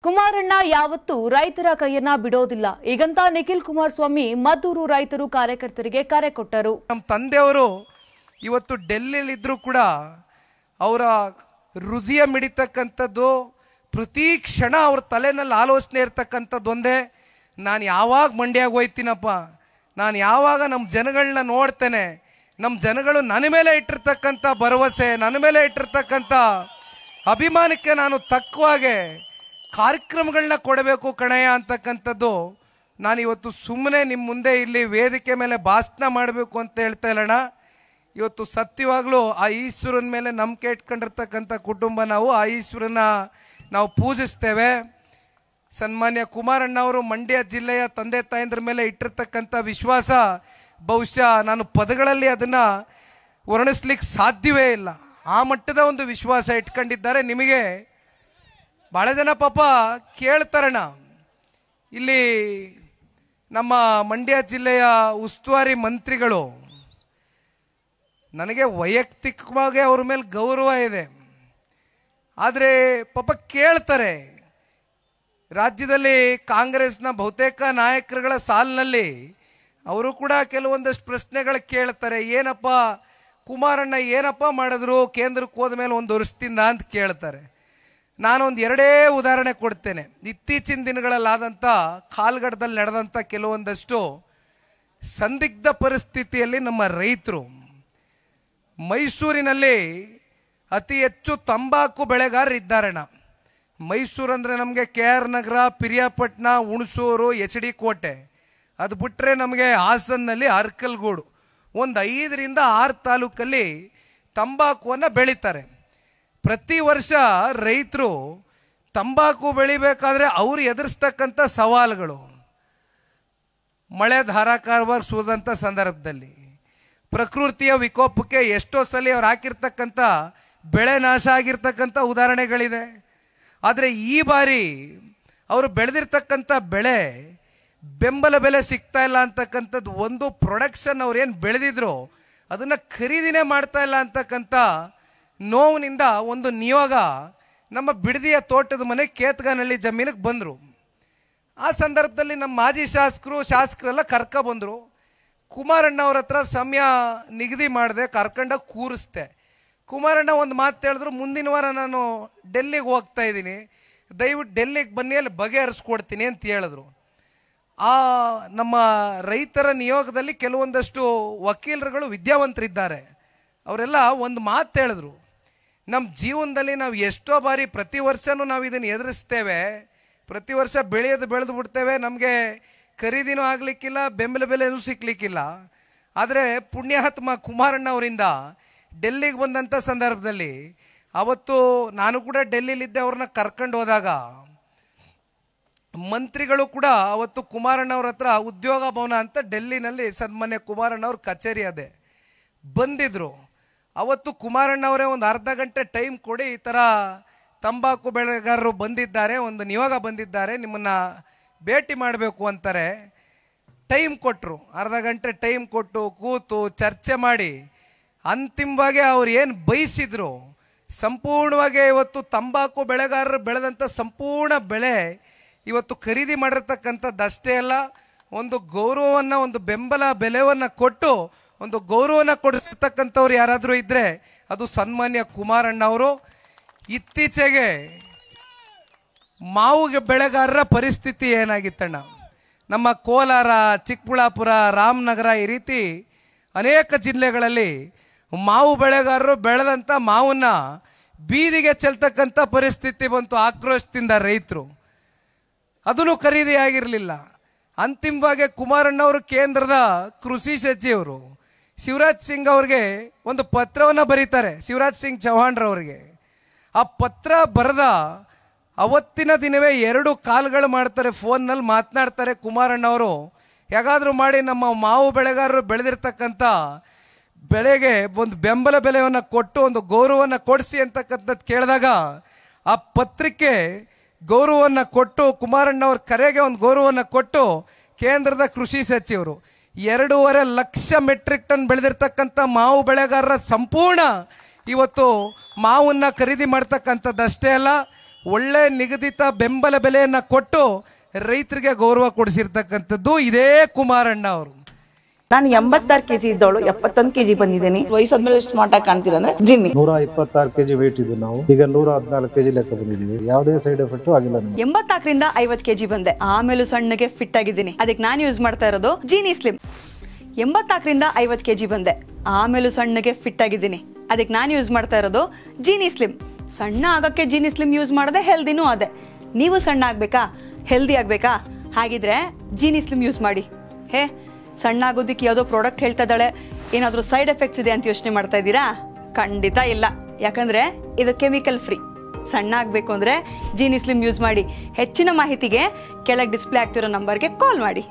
ಕುಮಾರಣ್ಣ ಯಾವತ್ತೂ ರೈತರ ಕೈಯನ್ನ ಬಿಡೋದಿಲ್ಲ. ಈಗಂತ ನಿಖಿಲ್ ಕುಮಾರಸ್ವಾಮಿ ಮದ್ದೂರು ರೈತರು ಕಾರ್ಯಕರ್ತರಿಗೆ ಕರೆ ಕೊಟ್ಟರು. ನಮ್ಮ ತಂದೆಯವರು ಇವತ್ತು ಡೆಲ್ಲಿಯಲ್ಲಿ ಇದ್ರೂ ಕೂಡ ಅವರ ಹೃದಯ ಮಿಡಿತಕ್ಕಂಥದ್ದು ಪ್ರತಿ ಕ್ಷಣ ಅವ್ರ ತಲೆನಲ್ಲಿ ಆಲೋಚನೆ ಇರ್ತಕ್ಕಂಥದ್ದು ಒಂದೇ, ನಾನು ಯಾವಾಗ ಮಂಡ್ಯಾಗ ಹೋಯ್ತೀನಪ್ಪ, ನಾನು ಯಾವಾಗ ನಮ್ಮ ಜನಗಳನ್ನ ನೋಡ್ತೇನೆ, ನಮ್ಮ ಜನಗಳು ನನ್ನ ಮೇಲೆ ಇಟ್ಟಿರ್ತಕ್ಕಂಥ ಭರವಸೆ, ನನ್ನ ಮೇಲೆ ಇಟ್ಟಿರ್ತಕ್ಕಂಥ ಅಭಿಮಾನಕ್ಕೆ ನಾನು ತಕ್ಕವಾಗೆ ಕಾರ್ಯಕ್ರಮಗಳನ್ನ ಕೊಡಬೇಕು ಕಣಯ್ಯ ಅಂತಕ್ಕಂಥದ್ದು. ನಾನಿವತ್ತು ಸುಮ್ಮನೆ ನಿಮ್ಮ ಮುಂದೆ ಇಲ್ಲಿ ವೇದಿಕೆ ಮೇಲೆ ಭಾಷಣ ಮಾಡಬೇಕು ಅಂತ ಹೇಳ್ತಾ ಇಲ್ಲಣ್ಣ. ಇವತ್ತು ಸತ್ಯವಾಗ್ಲೂ ಆ ಈಶ್ವರನ ಮೇಲೆ ನಂಬಿಕೆ ಇಟ್ಕೊಂಡಿರ್ತಕ್ಕಂಥ ಕುಟುಂಬ ನಾವು. ಆ ಈಶ್ವರನ ನಾವು ಪೂಜಿಸ್ತೇವೆ. ಸನ್ಮಾನ್ಯ ಕುಮಾರಣ್ಣ ಅವರು ಮಂಡ್ಯ ಜಿಲ್ಲೆಯ ತಂದೆ ತಾಯಂದ್ರ ಮೇಲೆ ಇಟ್ಟಿರ್ತಕ್ಕಂಥ ವಿಶ್ವಾಸ ಬಹುಶಃ ನಾನು ಪದಗಳಲ್ಲಿ ಅದನ್ನು ವರ್ಣಿಸ್ಲಿಕ್ಕೆ ಸಾಧ್ಯವೇ ಇಲ್ಲ. ಆ ಮಟ್ಟದ ಒಂದು ವಿಶ್ವಾಸ ಇಟ್ಕೊಂಡಿದ್ದಾರೆ. ನಿಮಗೆ ಭಾಳ ಜನ ಪಾಪ ಕೇಳ್ತಾರಣ್ಣ, ಇಲ್ಲಿ ನಮ್ಮ ಮಂಡ್ಯ ಜಿಲ್ಲೆಯ ಉಸ್ತುವಾರಿ ಮಂತ್ರಿಗಳು, ನನಗೆ ವೈಯಕ್ತಿಕವಾಗಿ ಅವ್ರ ಮೇಲೆ ಗೌರವ ಇದೆ, ಆದರೆ ಪಾಪ ಕೇಳ್ತಾರೆ, ರಾಜ್ಯದಲ್ಲಿ ಕಾಂಗ್ರೆಸ್ನ ಬಹುತೇಕ ನಾಯಕರುಗಳ ಸಾಲಿನಲ್ಲಿ ಅವರು ಕೂಡ ಕೆಲವೊಂದಷ್ಟು ಪ್ರಶ್ನೆಗಳು ಕೇಳ್ತಾರೆ. ಏನಪ್ಪ ಕುಮಾರಣ್ಣ ಏನಪ್ಪ ಮಾಡಿದ್ರು ಕೇಂದ್ರಕ್ಕೆ ಹೋದ ಮೇಲೆ 1 ವರ್ಷದಿಂದ ಅಂತ ಕೇಳ್ತಾರೆ. ನಾನೊಂದು 2 ಉದಾಹರಣೆ ಕೊಡ್ತೇನೆ. ಇತ್ತೀಚಿನ ದಿನಗಳಲ್ಲಾದಂಥ ಕಾಲ್ಗಡದಲ್ಲಿ ನಡೆದಂಥ ಕೆಲವೊಂದಷ್ಟು ಸಂದಿಗ್ಧ ಪರಿಸ್ಥಿತಿಯಲ್ಲಿ ನಮ್ಮ ರೈತರು, ಮೈಸೂರಿನಲ್ಲಿ ಅತಿ ಹೆಚ್ಚು ತಂಬಾಕು ಬೆಳೆಗಾರರು ಇದ್ದಾರಣ್ಣ. ಮೈಸೂರು ಅಂದರೆ ನಮಗೆ KR ನಗರ, ಪಿರಿಯಾಪಟ್ಟಣ, ಹುಣಸೂರು, HD ಕೋಟೆ, ಅದು ಬಿಟ್ಟರೆ ನಮಗೆ ಹಾಸನ್ನಲ್ಲಿ ಅರ್ಕಲ್ಗೂಡು, ಒಂದು 5ರಿಂದ 6 ತಾಲೂಕಲ್ಲಿ ತಂಬಾಕುವನ್ನು ಬೆಳೀತಾರೆ. ಪ್ರತಿ ವರ್ಷ ರೈತರು ತಂಬಾಕು ಬೆಳಿಬೇಕಾದ್ರೆ ಅವರು ಎದುರಿಸ್ತಕ್ಕಂಥ ಸವಾಲುಗಳು, ಮಳೆ ಧಾರಾಕಾರವಾಗಿ ಸುರಿದಂಥ ಸಂದರ್ಭದಲ್ಲಿ, ಪ್ರಕೃತಿಯ ವಿಕೋಪಕ್ಕೆ ಎಷ್ಟೋ ಸಲ ಅವ್ರು ಹಾಕಿರ್ತಕ್ಕಂಥ ಬೆಳೆ ನಾಶ ಆಗಿರ್ತಕ್ಕಂಥ ಉದಾಹರಣೆಗಳಿದೆ. ಆದರೆ ಈ ಬಾರಿ ಅವರು ಬೆಳೆದಿರ್ತಕ್ಕಂಥ ಬೆಳೆ ಬೆಂಬಲ ಬೆಲೆ ಸಿಗ್ತಾ ಇಲ್ಲ ಅಂತಕ್ಕಂಥದ್ದು, ಒಂದು ಪ್ರೊಡಕ್ಷನ್ ಅವ್ರು ಏನು ಬೆಳೆದಿದ್ರು ಅದನ್ನು ಖರೀದಿನೇ ಮಾಡ್ತಾ ಇಲ್ಲ ಅಂತಕ್ಕಂಥ ನೋವಿನಿಂದ ಒಂದು ನಿಯೋಗ ನಮ್ಮ ಬಿಡದಿಯ ತೋಟದ ಮನೆ ಕೇತ್ಗಾನಹಳ್ಳಿ ಜಮೀನಿಗೆ ಬಂದರು. ಆ ಸಂದರ್ಭದಲ್ಲಿ ನಮ್ಮ ಮಾಜಿ ಶಾಸಕರೆಲ್ಲ ಕರ್ಕೊಬಂದರು. ಕುಮಾರಣ್ಣ ಅವ್ರ ಹತ್ರ ಸಮಯ ನಿಗದಿ ಮಾಡಿದೆ, ಕರ್ಕೊಂಡಾಗ ಕೂರಿಸ್ದೆ. ಕುಮಾರಣ್ಣ ಒಂದು ಮಾತು ಹೇಳಿದ್ರು, ಮುಂದಿನ ವಾರ ನಾನು ಡೆಲ್ಲಿಗೆ ಹೋಗ್ತಾ ಇದ್ದೀನಿ, ದಯವಿಟ್ಟು ಡೆಲ್ಲಿಗೆ ಬನ್ನಿ, ಅಲ್ಲಿ ಬಗೆಹರಿಸ್ಕೊಡ್ತೀನಿ ಅಂತ ಹೇಳಿದ್ರು. ಆ ನಮ್ಮ ರೈತರ ನಿಯೋಗದಲ್ಲಿ ಕೆಲವೊಂದಷ್ಟು ವಕೀಲರುಗಳು ವಿದ್ಯಾವಂತರಿದ್ದಾರೆ. ಅವರೆಲ್ಲ ಒಂದು ಮಾತು ಹೇಳಿದ್ರು, ನಮ್ಮ ಜೀವನದಲ್ಲಿ ನಾವು ಎಷ್ಟೋ ಬಾರಿ ಪ್ರತಿ ವರ್ಷವೂ ನಾವು ಇದನ್ನು ಎದುರಿಸ್ತೇವೆ, ಪ್ರತಿ ವರ್ಷ ಬೆಳೆದು ಬಿಡ್ತೇವೆ, ನಮಗೆ ಖರೀದಿನೂ ಆಗಲಿಕ್ಕಿಲ್ಲ, ಬೆಂಬಲ ಬೆಲೆನೂ ಸಿಗ್ಲಿಕ್ಕಿಲ್ಲ. ಆದರೆ ಪುಣ್ಯಾತ್ಮ ಕುಮಾರಣ್ಣ ಅವರಿಂದ ಡೆಲ್ಲಿಗೆ ಬಂದಂಥ ಸಂದರ್ಭದಲ್ಲಿ, ಅವತ್ತು ನಾನು ಕೂಡ ಡೆಲ್ಲಿಲಿದ್ದೆ, ಅವ್ರನ್ನ ಕರ್ಕೊಂಡು ಹೋದಾಗ ಮಂತ್ರಿಗಳು ಕೂಡ ಅವತ್ತು ಕುಮಾರಣ್ಣ ಅವ್ರ ಹತ್ರ ಉದ್ಯೋಗ ಭವನ ಅಂತ ಡೆಲ್ಲಿನಲ್ಲಿ ಸನ್ಮಾನ್ಯ ಕುಮಾರಣ್ಣ ಅವ್ರ ಕಚೇರಿ ಅದೇ ಬಂದಿದ್ರು. ಅವತ್ತು ಕುಮಾರಣ್ಣ ಅವರೇ ಒಂದು ಅರ್ಧ ಗಂಟೆ ಟೈಮ್ ಕೊಡಿ, ಈ ಥರ ತಂಬಾಕು ಬೆಳೆಗಾರರು ಬಂದಿದ್ದಾರೆ, ಒಂದು ನಿಯೋಗ ಬಂದಿದ್ದಾರೆ, ನಿಮ್ಮನ್ನು ಭೇಟಿ ಮಾಡಬೇಕು ಅಂತಾರೆ. ಟೈಮ್ ಕೊಟ್ಟರು, ಅರ್ಧ ಗಂಟೆ ಟೈಮ್ ಕೊಟ್ಟು ಕೂತು ಚರ್ಚೆ ಮಾಡಿ ಅಂತಿಮವಾಗಿ ಅವ್ರು ಏನು ಬಯಸಿದ್ರು ಸಂಪೂರ್ಣವಾಗಿ ಇವತ್ತು ತಂಬಾಕು ಬೆಳೆಗಾರರು ಬೆಳೆದಂಥ ಸಂಪೂರ್ಣ ಬೆಳೆ ಇವತ್ತು ಖರೀದಿ ಮಾಡಿರ್ತಕ್ಕಂಥದ್ದು ಅಷ್ಟೇ ಅಲ್ಲ, ಒಂದು ಗೌರವವನ್ನು, ಒಂದು ಬೆಂಬಲ ಬೆಲೆಯನ್ನು ಕೊಟ್ಟು ಒಂದು ಗೌರವನ ಕೊಡಿಸ್ತಕ್ಕಂಥವ್ರು ಯಾರಾದರೂ ಇದ್ದರೆ ಅದು ಸನ್ಮಾನ್ಯ ಕುಮಾರಣ್ಣ ಅವರು. ಇತ್ತೀಚೆಗೆ ಮಾವು ಬೆಳೆಗಾರರ ಪರಿಸ್ಥಿತಿ ಏನಾಗಿತ್ತಣ್ಣ, ನಮ್ಮ ಕೋಲಾರ, ಚಿಕ್ಕಬಳ್ಳಾಪುರ, ರಾಮನಗರ, ಈ ರೀತಿ ಅನೇಕ ಜಿಲ್ಲೆಗಳಲ್ಲಿ ಮಾವು ಬೆಳೆಗಾರರು ಬೆಳೆದಂಥ ಮಾವನ್ನ ಬೀದಿಗೆ ಚೆಲ್ತಕ್ಕಂಥ ಪರಿಸ್ಥಿತಿ ಬಂತು. ಆಕ್ರೋಶದಿಂದ ರೈತರು, ಅದನ್ನು ಖರೀದಿ ಆಗಿರಲಿಲ್ಲ. ಅಂತಿಮವಾಗಿ ಕುಮಾರಣ್ಣವರು ಕೇಂದ್ರದ ಕೃಷಿ ಸಚಿವರು ಶಿವರಾಜ್ ಸಿಂಗ್ ಅವ್ರಿಗೆ ಒಂದು ಪತ್ರವನ್ನು ಬರೀತಾರೆ, ಶಿವರಾಜ್ ಸಿಂಗ್ ಚೌಹಾಣ್ರವ್ರಿಗೆ. ಆ ಪತ್ರ ಬರೆದ ಅವತ್ತಿನ ದಿನವೇ 2 ಕಾಲ್ಗಳು ಮಾಡ್ತಾರೆ, ಫೋನ್ನಲ್ಲಿ ಮಾತನಾಡ್ತಾರೆ ಕುಮಾರಣ್ಣವರು. ಹೇಗಾದರೂ ಮಾಡಿ ನಮ್ಮ ಮಾವು ಬೆಳೆಗಾರರು ಬೆಳೆದಿರ್ತಕ್ಕಂಥ ಬೆಳೆಗೆ ಒಂದು ಬೆಂಬಲ ಬೆಲೆಯನ್ನು ಕೊಟ್ಟು ಒಂದು ಗೌರವವನ್ನು ಕೊಡಿಸಿ ಅಂತಕ್ಕಂಥದ್ದು ಕೇಳಿದಾಗ ಆ ಪತ್ರಕ್ಕೆ ಗೌರವವನ್ನು ಕೊಟ್ಟು, ಕುಮಾರಣ್ಣವ್ರ ಕರೆಗೆ ಒಂದು ಗೌರವವನ್ನು ಕೊಟ್ಟು ಕೇಂದ್ರದ ಕೃಷಿ ಸಚಿವರು 2.5 ಲಕ್ಷ ಮೆಟ್ರಿಕ್ ಟನ್ ಬೆಳೆದಿರ್ತಕ್ಕಂಥ ಮಾವು ಬೆಳೆಗಾರರ ಸಂಪೂರ್ಣ ಇವತ್ತು ಮಾವನ್ನ ಖರೀದಿ ಮಾಡ್ತಕ್ಕಂಥದ್ದು ಅಷ್ಟೇ ಅಲ್ಲ, ಒಳ್ಳೆ ನಿಗದಿತ ಬೆಂಬಲ ಬೆಲೆಯನ್ನು ಕೊಟ್ಟು ರೈತರಿಗೆ ಗೌರವ ಕೊಡಿಸಿರ್ತಕ್ಕಂಥದ್ದು ಇದೇ ಕುಮಾರಣ್ಣ ಅವರು. ನಾನು 86 ಕೆಜಿ ಇದ್ದವಳು 71 ಕೆಜಿ ಬಂದಿದ್ದೀನಿ. ವಯಸ್ಸಾದ್ಮೇಲೆ ಸ್ಮಾರ್ಟ್ ಆಗಿ ಕಾಣ್ತೀರಾ ಅಂದ್ರೆ ಜಿನ್ನಿ. 126 ಕೆಜಿ ವೇಟ್ ಇದ್ದು ನಾವು ಈಗ 114 ಕೆಜಿ ಲೆಕ್ಕ ಬಂದಿದ್ದೀವಿ. ಯಾವುದೇ ಸೈಡ್ ಎಫೆಕ್ಟ್ ಆಗಿಲ್ಲ. 84ರಿಂದ 50 ಕೆಜಿ ಬಂದೆ, ಆಮೇಲೂ ಸಣ್ಣಗೆ ಫಿಟ್ ಆಗಿದ್ದೀನಿ. ಅದಕ್ಕೆ ನಾನು ಯೂಸ್ ಮಾಡ್ತಾ ಇರೋದು ಜೀನಿ ಸ್ಲಿಮ್. 84ರಿಂದ 50 ಕೆಜಿ ಬಂದೆ, ಆಮೇಲೂ ಸಣ್ಣಗೆ ಫಿಟ್ ಆಗಿದ್ದೀನಿ. ಅದಕ್ಕೆ ನಾನು ಯೂಸ್ ಮಾಡ್ತಾ ಇರೋದು ಜೀನಿ ಸ್ಲಿಮ್. ಸಣ್ಣ ಆಗಕ್ಕೆ ಜೀನಿ ಸ್ಲಿಮ್ ಯೂಸ್ ಮಾಡದೆ ಹೆಲ್ದಿನೂ ಅದೇ. ನೀವು ಸಣ್ಣ ಆಗ್ಬೇಕಾ, ಹೆಲ್ದಿ ಆಗ್ಬೇಕಾ? ಹಾಗಿದ್ರೆ ಜೀನಿ ಸ್ಲಿಮ್ ಯೂಸ್ ಮಾಡಿ. ಸಣ್ಣ ಆಗೋದಕ್ಕೆ ಯಾವುದೋ ಪ್ರಾಡಕ್ಟ್ ಹೇಳ್ತಾ ಇದ್ದಾಳೆ, ಏನಾದರೂ ಸೈಡ್ ಎಫೆಕ್ಟ್ಸ್ ಇದೆ ಅಂತ ಯೋಚನೆ ಮಾಡ್ತಾ ಇದ್ದೀರಾ? ಖಂಡಿತ ಇಲ್ಲ, ಯಾಕಂದ್ರೆ ಇದು ಕೆಮಿಕಲ್ ಫ್ರೀ. ಸಣ್ಣ ಆಗಬೇಕು ಅಂದರೆ ಜೀನಿ ಸ್ಲಿಮ್ ಯೂಸ್ ಮಾಡಿ. ಹೆಚ್ಚಿನ ಮಾಹಿತಿಗೆ ಕೆಳಗೆ ಡಿಸ್ಪ್ಲೇ ಆಗ್ತಿರೋ ನಂಬರ್ಗೆ ಕಾಲ್ ಮಾಡಿ.